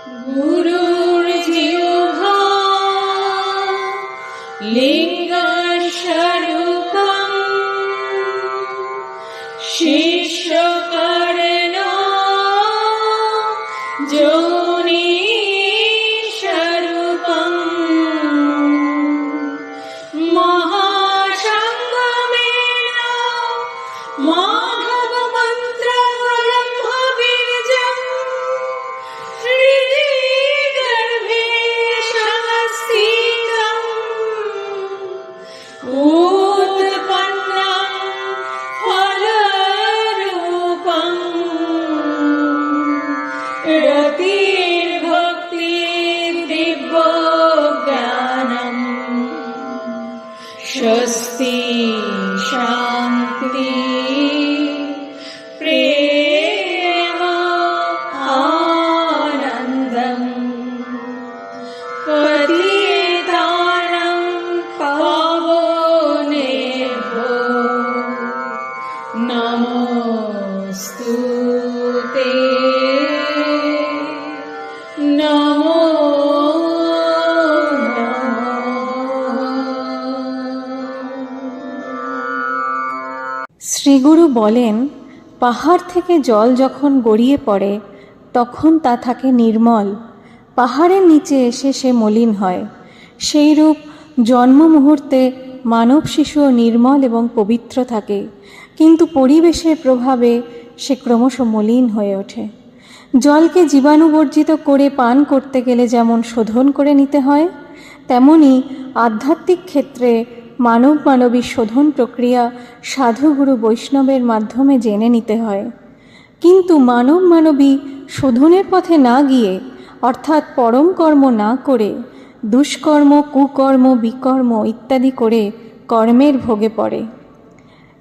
গুরুর জিহ্বা লিঙ্গস্বরূপম শিষ্যকর্ণ যোনিস্বরূপম মহাসঙ্গমেন মাধব মন্ত্র ব্রহ্মবীর্যং হৃদিগর্ভে সংস্থিতং উৎপন্নং ফলরূপং রতির্ভক্তি দিব্যজ্ঞানম স্বস্তি শান্তি প্রেম আনন্দম পতিতানাং পাবনেভ্যো নমস্তুতে নমো শ্রীগুরু বলেন, পাহাড় থেকে জল যখন গড়িয়ে পড়ে তখন তা থাকে নির্মল, পাহাড়ের নিচে এসে সে মলিন হয়। সেইরূপ জন্ম মুহূর্তে মানব শিশুও নির্মল এবং পবিত্র থাকে, কিন্তু পরিবেশের প্রভাবে সে ক্রমশ মলিন হয়ে ওঠে। জলকে জীবাণুবর্জিত করে পান করতে গেলে যেমন শোধন করে নিতে হয়, তেমনি আধ্যাত্মিক ক্ষেত্রে মানবী শোধন প্রক্রিয়া সাধুগুরু বৈষ্ণবের মাধ্যমে জেনে নিতে হয়। কিন্তু মানবী শোধনের পথে না গিয়ে, অর্থাৎ পরম কর্ম না করে দুষ্কর্ম, কুকর্ম, বিকর্ম ইত্যাদি করে কর্মের ভোগে পড়ে।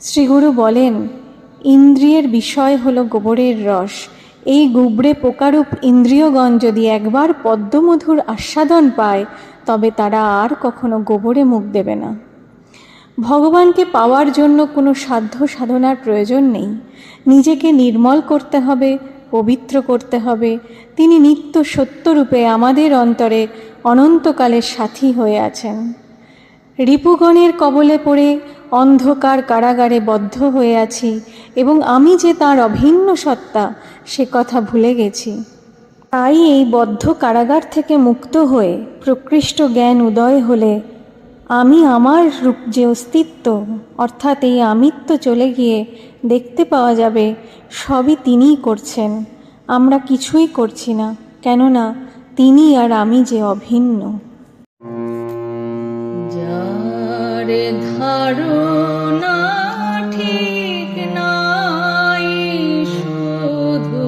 শ্রীগুরু বলেন, ইন্দ্রিয়ের বিষয় হলো গোবরের রস। এই গুবরে পোকারূপ ইন্দ্রিয়গণ যদি একবার পদ্মমধুর আস্বাদন পায়, তবে তারা আর কখনো গোবরে মুখ দেবে না। ভগবানকে পাওয়ার জন্য কোনো সাধ্য সাধনার প্রয়োজন নেই। নিজেকে নির্মল করতে হবে, পবিত্র করতে হবে। তিনি নিত্য সত্যরূপে আমাদের অন্তরে অনন্তকালের সাথী হয়ে আছেন। রিপুগণের কবলে পড়ে অন্ধকার কারাগারে বদ্ধ হয়ে আছি এবং আমি যে তার অভিন্ন সত্তা সে কথা ভুলে গেছি। তাই এই বদ্ধ কারাগার থেকে মুক্ত হয়ে প্রকৃষ্ট জ্ঞান উদয় হলে আমি আমার রূপ যে অস্তিত্ব, অর্থাৎ এই আমিত্ব চলে গিয়ে দেখতে পাওয়া যাবে সবই তিনিই করছেন, আমরা কিছুই করছি না, কেননা তিনি আর আমি যে অভিন্ন। যার ধারণা ঠিক নাই শুধু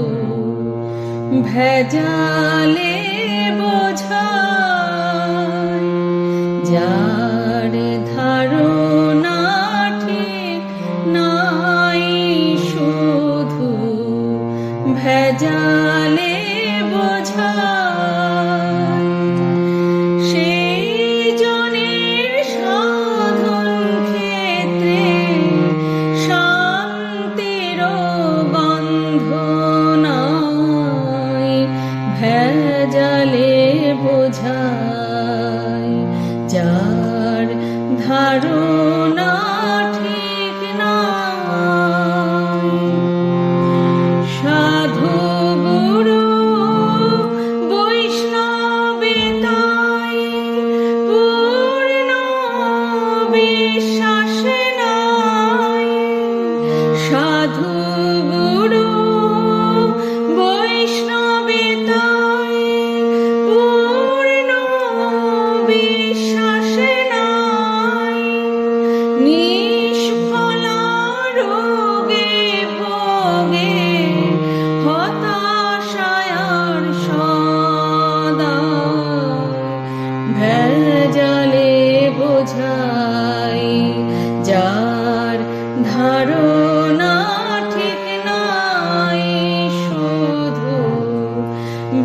ভেজালে বোঝায়, যার ধারণা ঠিক নাই শুধু ভেজালে বোঝায়, সেই জনের সাধন ক্ষেত্রে শান্তির গন্ধ নাই, ভেজালে বোঝায়। যার ধারণা ঠিক নাই, সাধু গুরু বৈষ্ণবে তাই পূর্ণ বিশ্বাস নাই, সাধু গুরু বৈষ্ণবে তাই পূর্ণ বিশ্বাস নাই, নিষ্ফলা রোগে ভোগে হতাশায়ার সদা, ভেজালে বোঝাই। যার ধারণা ঠিক নাই শুধু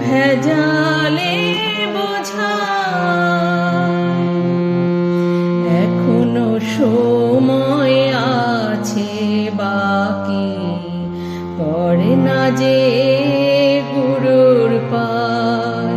ভেজালে বোঝাই। এখনো সময় আছে বাকি, পড়ে না যে গুরুর পায়,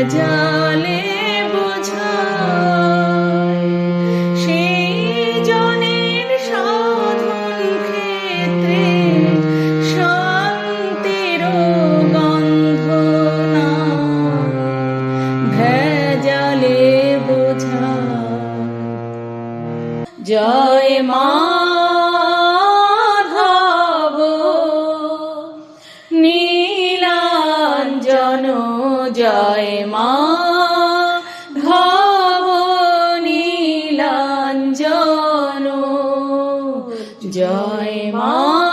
ভেজালে বোঝায় সেই জনের সাধন ক্ষেত্রে শান্তির গন্ধ নাই, ভেজালে বোঝায়। জয় মাধব নীলাঞ্জন, জয় মাধব নীলাঞ্জন, জয় মাধব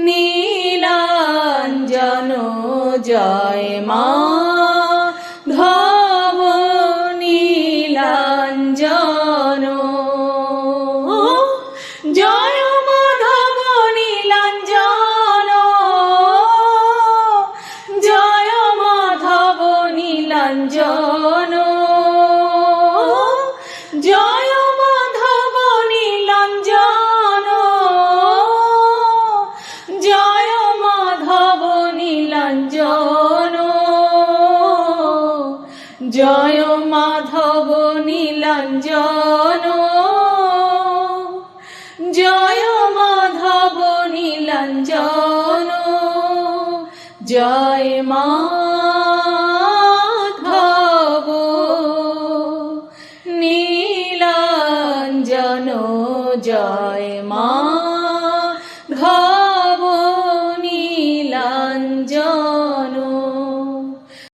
নীলাঞ্জন, জয় মাধব নীলাঞ্জন, জয় মাধব নীলাঞ্জন, জয় মাধব নীলাঞ্জন, জয় মাধব নীলাঞ্জন, জয় মাধব নীলাঞ্জন, জয় মাধব নীলাঞ্জন, জয় মাধব নীলাঞ্জন, জয় মাধব নীলাঞ্জন, জয় মা।